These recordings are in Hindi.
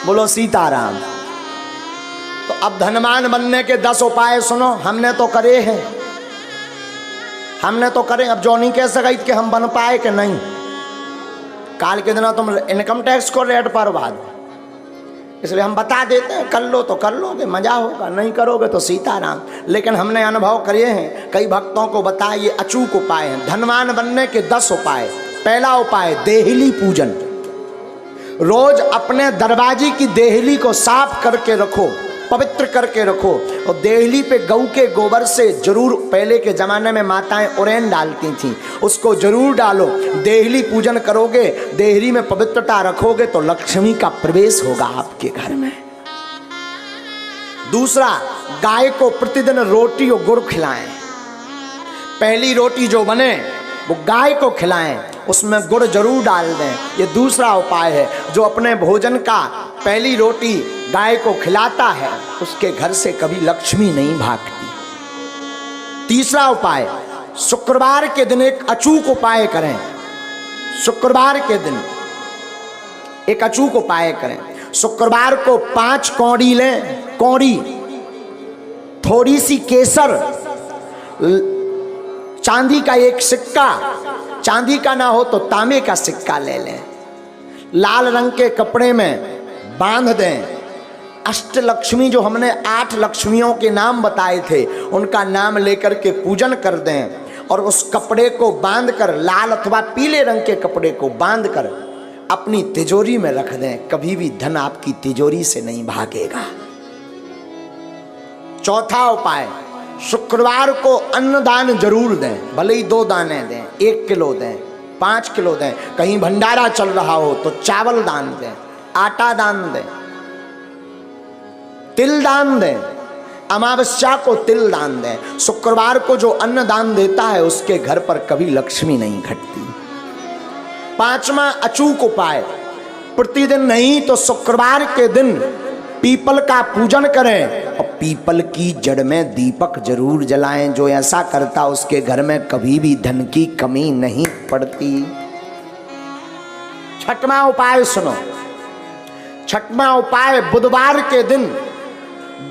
बोलो सीताराम। तो अब धनवान बनने के 10 उपाय सुनो, हमने तो करे हैं, हमने तो करे। अब जो नहीं कह सका कि हम बन पाए कि नहीं। काल के दिन तुम इनकम टैक्स को रेट पर बाद, इसलिए हम बता देते हैं, कर लो तो कर लोगे, मजा होगा, नहीं करोगे तो सीताराम। लेकिन हमने अनुभव करे हैं, कई भक्तों को बताए, ये अचूक उपाय हैं। धनवान बनने के 10 उपाय। पहला उपाय देहली पूजन। रोज अपने दरवाजे की देहली को साफ करके रखो, पवित्र करके रखो। और देहली पे गऊ के गोबर से जरूर, पहले के जमाने में माताएं उरेन डालती थीं, उसको जरूर डालो। देहली पूजन करोगे, देहली में पवित्रता रखोगे तो लक्ष्मी का प्रवेश होगा आपके घर में। दूसरा, गाय को प्रतिदिन रोटी और गुड़ खिलाएं। पहली रोटी जो बने वो गाय को खिलाएं, उसमें गुड़ जरूर डाल दें। ये दूसरा उपाय है। जो अपने भोजन का पहली रोटी गाय को खिलाता है, उसके घर से कभी लक्ष्मी नहीं भागती। तीसरा उपाय, शुक्रवार के दिन एक अचूक उपाय करें। शुक्रवार के दिन एक अचूक उपाय करें। शुक्रवार को 5 कौड़ी लें, कौड़ी, थोड़ी सी केसर, चांदी का एक सिक्का, चांदी का ना हो तो तांबे का सिक्का ले लें, लाल रंग के कपड़े में बांध दें। अष्टलक्ष्मी, जो हमने 8 लक्ष्मियों के नाम बताए थे, उनका नाम लेकर के पूजन कर दें। और उस कपड़े को बांधकर, लाल अथवा पीले रंग के कपड़े को बांधकर अपनी तिजोरी में रख दें। कभी भी धन आपकी तिजोरी से नहीं भागेगा। चौथा उपाय, शुक्रवार को अन्नदान जरूर दें। भले ही 2 दाने दें, 1 किलो दें, 5 किलो दें। कहीं भंडारा चल रहा हो तो चावल दान दें, आटा दान दें, तिल दान दें। अमावस्या को तिल दान दें। शुक्रवार को जो अन्न दान देता है, उसके घर पर कभी लक्ष्मी नहीं घटती। 5वां अचूक उपाय, प्रतिदिन नहीं तो शुक्रवार के दिन पीपल का पूजन करें और पीपल की जड़ में दीपक जरूर जलाएं। जो ऐसा करता, उसके घर में कभी भी धन की कमी नहीं पड़ती। 6वां उपाय सुनो। 6वां उपाय, बुधवार के दिन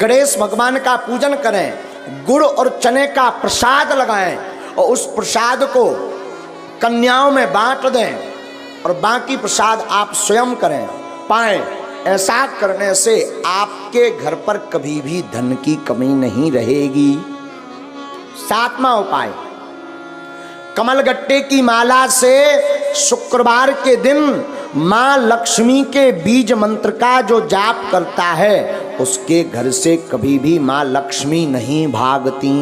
गणेश भगवान का पूजन करें। गुड़ और चने का प्रसाद लगाएं और उस प्रसाद को कन्याओं में बांट दें और बाकी प्रसाद आप स्वयं करें, पाएं। ऐसा करने से आपके घर पर कभी भी धन की कमी नहीं रहेगी। 7वां उपाय, कमलगट्टे की माला से शुक्रवार के दिन मां लक्ष्मी के बीज मंत्र का जो जाप करता है, उसके घर से कभी भी मां लक्ष्मी नहीं भागती।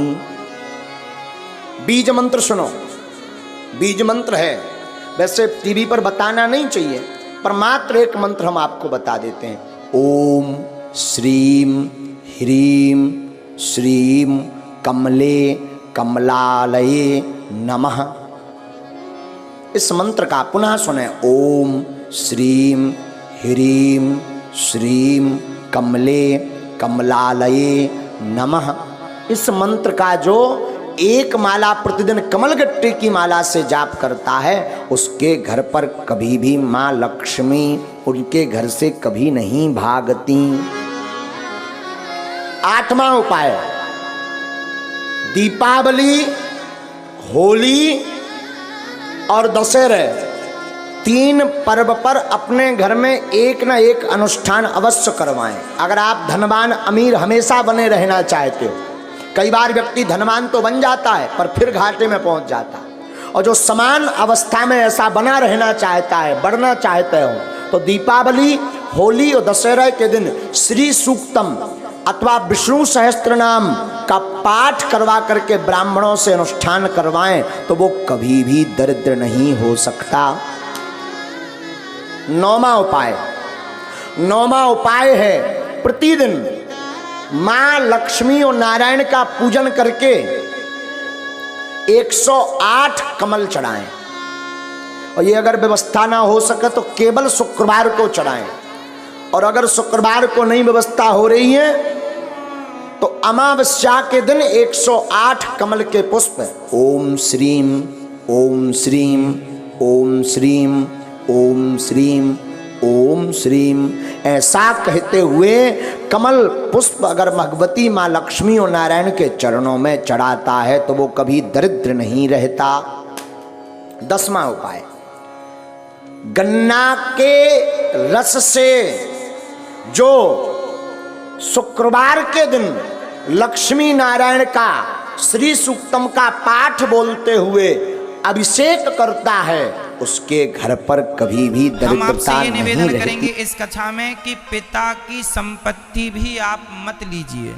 बीज मंत्र सुनो। बीज मंत्र है, वैसे टीवी पर बताना नहीं चाहिए, पर मात्र एक मंत्र हम आपको बता देते हैं। ओम श्रीम ह्रीम श्रीम कमले कमलालये नमः। इस मंत्र का पुनः सुने। ओम श्रीम ह्रीम श्रीम कमले कमलालये नमः। इस मंत्र का जो एक माला प्रतिदिन कमलगट्टे की माला से जाप करता है, उसके घर पर कभी भी मां लक्ष्मी उनके घर से कभी नहीं भागती। 8वां उपाय, दीपावली, होली और दशहरे 3 पर्व पर अपने घर में एक न एक अनुष्ठान अवश्य करवाएं। अगर आप धनवान अमीर हमेशा बने रहना चाहते हो, कई बार व्यक्ति धनवान तो बन जाता है पर फिर घाटे में पहुंच जाता है, और जो समान अवस्था में ऐसा बना रहना चाहता है, बढ़ना चाहते हो, तो दीपावली, होली और दशहरा के दिन श्री सूक्तम अथवा विष्णु सहस्त्र नाम का पाठ करवा करके ब्राह्मणों से अनुष्ठान करवाएं, तो वो कभी भी दरिद्र नहीं हो सकता। 9वां उपाय, 9वां उपाय है प्रतिदिन मां लक्ष्मी और नारायण का पूजन करके 108 कमल चढ़ाएं। और ये अगर व्यवस्था ना हो सके तो केवल शुक्रवार को चढ़ाएं, और अगर शुक्रवार को नहीं व्यवस्था हो रही है तो अमावस्या के दिन 108 कमल के पुष्प ओम श्रीम ओम श्रीम ओम श्रीम ओम श्रीम ओम श्रीम। ऐसा कहते हुए कमल पुष्प अगर भगवती माँ लक्ष्मी और नारायण के चरणों में चढ़ाता है तो वो कभी दरिद्र नहीं रहता। 10वां उपाय, गन्ना के रस से जो शुक्रवार के दिन लक्ष्मी नारायण का श्री सूक्तम का पाठ बोलते हुए अभिषेक करता है, उसके घर पर कभी भी दरिद्रता नहीं रहती। हम आपसे ये निवेदन करेंगे इस कथा में कि पिता की संपत्ति भी आप मत लीजिए,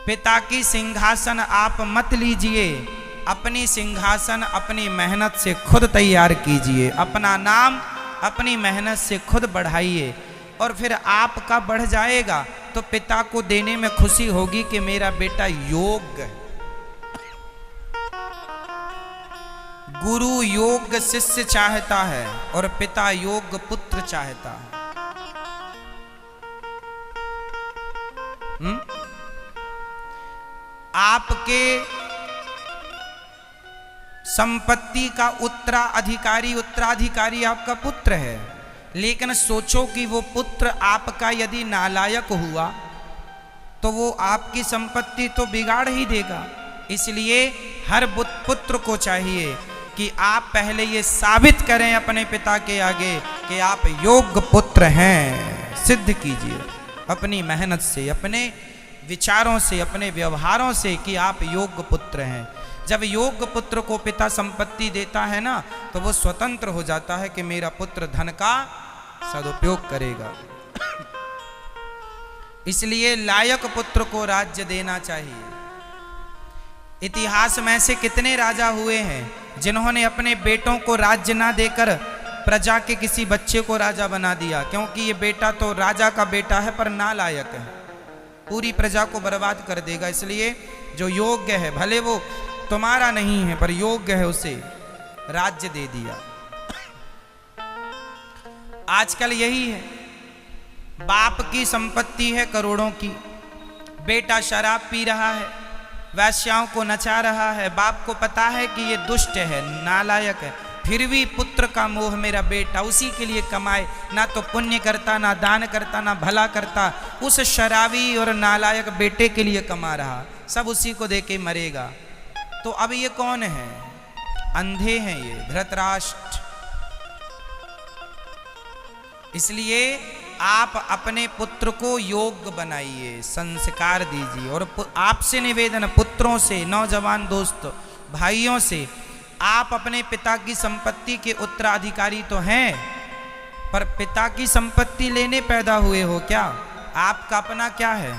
पिता की सिंहासन आप मत लीजिए, अपनी सिंहासन अपनी मेहनत से खुद तैयार कीजिए, अपना नाम अपनी मेहनत से खुद बढ़ाइए, और फिर आपका बढ़ जाएगा तो पिता को देने में खुशी होगी कि मेरा बेटा योग्य है। गुरु योग्य शिष्य चाहता है और पिता योग्य पुत्र चाहता है। आपके संपत्ति का उत्तराधिकारी आपका पुत्र है, लेकिन सोचो कि वो पुत्र आपका यदि नालायक हुआ तो वो आपकी संपत्ति तो बिगाड़ ही देगा। इसलिए हर पुत्र को चाहिए कि आप पहले ये साबित करें अपने पिता के आगे कि आप योग्य पुत्र हैं। सिद्ध कीजिए अपनी मेहनत से, अपने विचारों से, अपने व्यवहारों से कि आप योग्य पुत्र हैं। जब योग्य पुत्र को पिता संपत्ति देता है ना, तो वो स्वतंत्र हो जाता है कि मेरा पुत्र धन का सदुपयोग करेगा। इसलिए लायक पुत्र को राज्य देना चाहिए। इतिहास में से कितने राजा हुए हैं जिन्होंने अपने बेटों को राज्य ना देकर प्रजा के किसी बच्चे को राजा बना दिया, क्योंकि ये बेटा तो राजा का बेटा है पर नालायक है, पूरी प्रजा को बर्बाद कर देगा। इसलिए जो योग्य है, भले वो तुम्हारा नहीं है पर योग्य है, उसे राज्य दे दिया। आजकल यही है, बाप की संपत्ति है करोड़ों की, बेटा शराब पी रहा है, वैश्याओं को नचा रहा है, बाप को पता है कि ये दुष्ट है, नालायक है, फिर भी पुत्र का मोह, मेरा बेटा उसी के लिए कमाए, ना तो पुण्य करता, ना दान करता, ना भला करता, उस शराबी और नालायक बेटे के लिए कमा रहा, सब उसी को दे के मरेगा। तो अब ये कौन है? अंधे हैं ये, धृतराष्ट्र। इसलिए आप अपने पुत्र को योग्य बनाइए, संस्कार दीजिए। और आपसे निवेदन, पुत्रों से, नौजवान दोस्त भाइयों से, आप अपने पिता की संपत्ति के उत्तराधिकारी तो हैं, पर पिता की संपत्ति लेने पैदा हुए हो क्या? आपका अपना क्या है?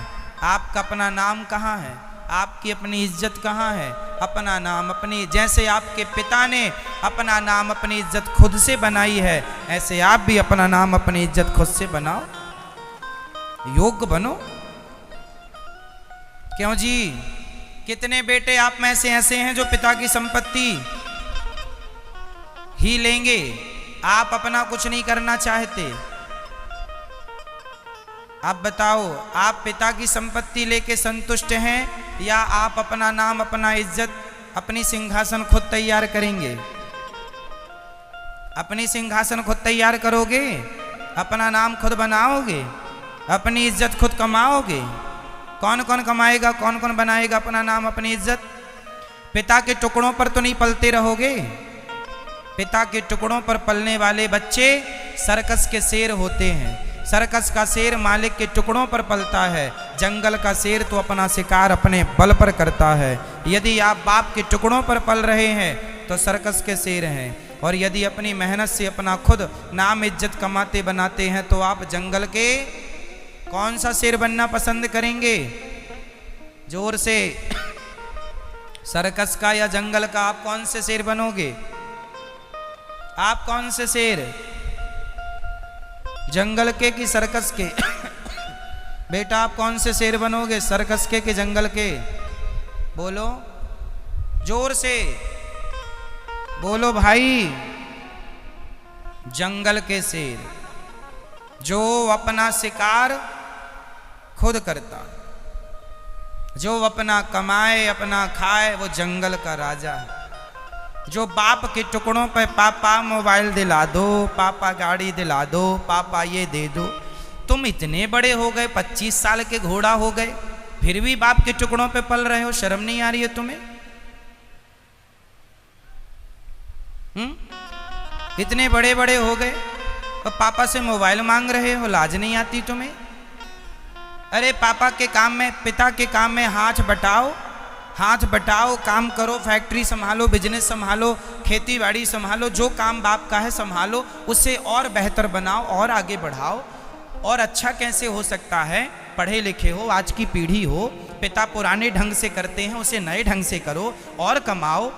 आपका अपना नाम कहाँ है? आपकी अपनी इज्जत कहाँ है? अपना नाम अपनी, जैसे आपके पिता ने अपना नाम अपनी इज्जत खुद से बनाई है, ऐसे आप भी अपना नाम अपनी इज्जत खुद से बनाओ, योग्य बनो। क्यों जी? कितने बेटे आप में से ऐसे हैं जो पिता की संपत्ति ही लेंगे, आप अपना कुछ नहीं करना चाहते? आप बताओ, आप पिता की संपत्ति लेके संतुष्ट हैं या आप अपना नाम, अपना इज्जत, अपनी सिंहासन खुद तैयार करेंगे? अपनी सिंहासन खुद तैयार करोगे? अपना नाम खुद बनाओगे? अपनी इज्जत खुद कमाओगे? कौन कौन कमाएगा, कौन कौन बनाएगा अपना नाम, अपनी इज्जत? पिता के टुकड़ों पर तो नहीं पलते रहोगे। पिता के टुकड़ों पर पलने वाले बच्चे सर्कस के शेर होते हैं। सर्कस का शेर मालिक के टुकड़ों पर पलता है, जंगल का शेर तो अपना शिकार अपने बल पर करता है। यदि आप बाप के टुकड़ों पर पल रहे हैं तो सर्कस के शेर हैं, और यदि अपनी मेहनत से अपना खुद नाम इज्जत कमाते बनाते हैं तो आप जंगल के कौन सा शेर बनना पसंद करेंगे? जोर से, सर्कस का या जंगल का? आप कौन से शेर बनोगे? आप कौन से शेर, जंगल के कि सर्कस के? बेटा आप कौन से शेर बनोगे, सर्कस के कि जंगल के? बोलो, जोर से बोलो भाई। जंगल के शेर, जो अपना शिकार खुद करता, जो अपना कमाए अपना खाए, वो जंगल का राजा है। जो बाप के टुकड़ों पे पापा मोबाइल दिला दो, पापा गाड़ी दिला दो, पापा ये दे दो। तुम इतने बड़े हो गए, 25 साल के घोड़ा हो गए, फिर भी बाप के टुकड़ों पे पल रहे हो। शर्म नहीं आ रही है तुम्हें? इतने बड़े बड़े हो गए और पापा से मोबाइल मांग रहे हो, लाज नहीं आती तुम्हें? अरे पापा के काम में, पिता के काम में हाथ बटाओ, हाथ बटाओ, काम करो, फैक्ट्री संभालो, बिजनेस संभालो, खेती बाड़ी संभालो, जो काम बाप का है संभालो, उससे और बेहतर बनाओ और आगे बढ़ाओ। और अच्छा कैसे हो सकता है? पढ़े लिखे हो, आज की पीढ़ी हो, पिता पुराने ढंग से करते हैं, उसे नए ढंग से करो और कमाओ,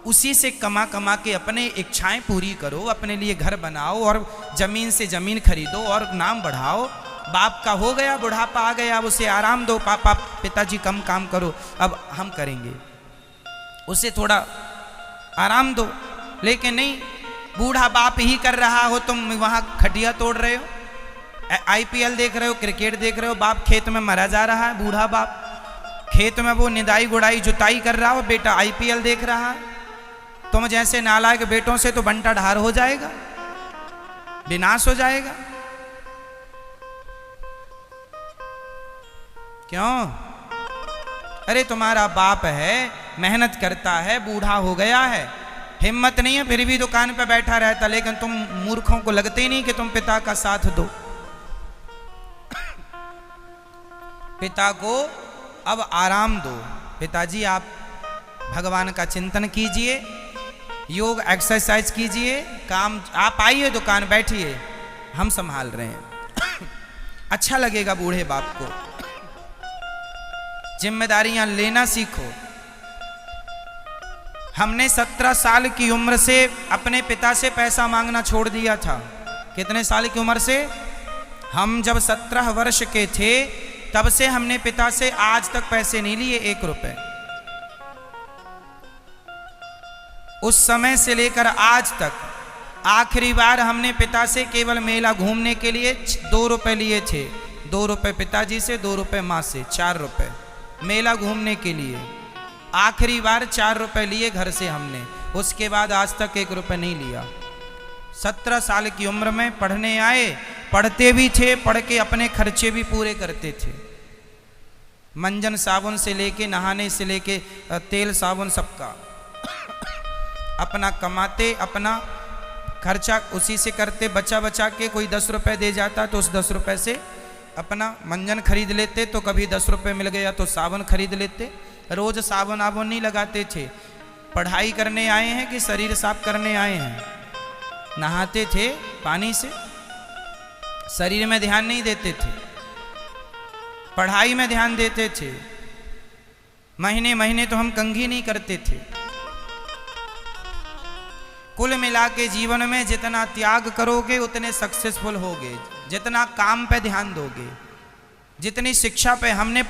उसी से कमा कमा के अपने इच्छाएं पूरी करो, अपने लिए घर बनाओ और जमीन से जमीन खरीदो और नाम बढ़ाओ। बाप का हो गया, बुढ़ापा आ गया, अब उसे आराम दो, पापा पिताजी कम काम करो, अब हम करेंगे, उसे थोड़ा आराम दो। लेकिन नहीं, बूढ़ा बाप ही कर रहा हो, तुम वहाँ खटिया तोड़ रहे हो, IPL देख रहे हो, क्रिकेट देख रहे हो, बाप खेत में मरा जा रहा है, बूढ़ा बाप खेत में वो निदाई गुड़ाई जुताई कर रहा हो, बेटा IPL देख रहा है। तुम जैसे नालायक बेटों से तो बंटा ढार हो जाएगा, विनाश हो जाएगा। क्यों? अरे तुम्हारा बाप है, मेहनत करता है, बूढ़ा हो गया है, हिम्मत नहीं है, फिर भी दुकान पे बैठा रहता, लेकिन तुम मूर्खों को लगते ही नहीं कि तुम पिता का साथ दो। पिता को अब आराम दो। पिताजी आप भगवान का चिंतन कीजिए, योग एक्सरसाइज कीजिए, काम, आप आइए दुकान बैठिए, हम संभाल रहे हैं। अच्छा लगेगा बूढ़े बाप को। जिम्मेदारियां लेना सीखो। हमने 17 साल की उम्र से अपने पिता से पैसा मांगना छोड़ दिया था। कितने साल की उम्र से? हम जब 17 वर्ष के थे तब से हमने पिता से आज तक पैसे नहीं लिए, 1 रुपए। उस समय से लेकर आज तक आखिरी बार हमने पिता से केवल मेला घूमने के लिए 2 रुपए लिए थे। 2 रुपए पिताजी से, 2 रुपए माँ से, 4 रुपए मेला घूमने के लिए। आखिरी बार 4 रुपए लिए घर से हमने, उसके बाद आज तक 1 रुपए नहीं लिया। 17 साल की उम्र में पढ़ने आए, पढ़ते भी थे, पढ़ के अपने खर्चे भी पूरे करते थे। मंजन साबुन से लेके, नहाने से लेके, तेल साबुन सबका अपना कमाते, अपना खर्चा उसी से करते, बचा बचा के कोई 10 रुपए दे जाता तो उस 10 रुपए से अपना मंजन खरीद लेते, तो कभी 10 रुपए मिल गया तो साबुन खरीद लेते। रोज साबुन आबुन नहीं लगाते थे। पढ़ाई करने आए हैं कि शरीर साफ करने आए हैं? नहाते थे पानी से, शरीर में ध्यान नहीं देते थे, पढ़ाई में ध्यान देते थे। महीने महीने तो हम कंघी नहीं करते थे। कुल मिला के जीवन में जितना त्याग करोगे उतने सक्सेसफुल होगे, जितना काम पे ध्यान दोगे, जितनी शिक्षा पे हमने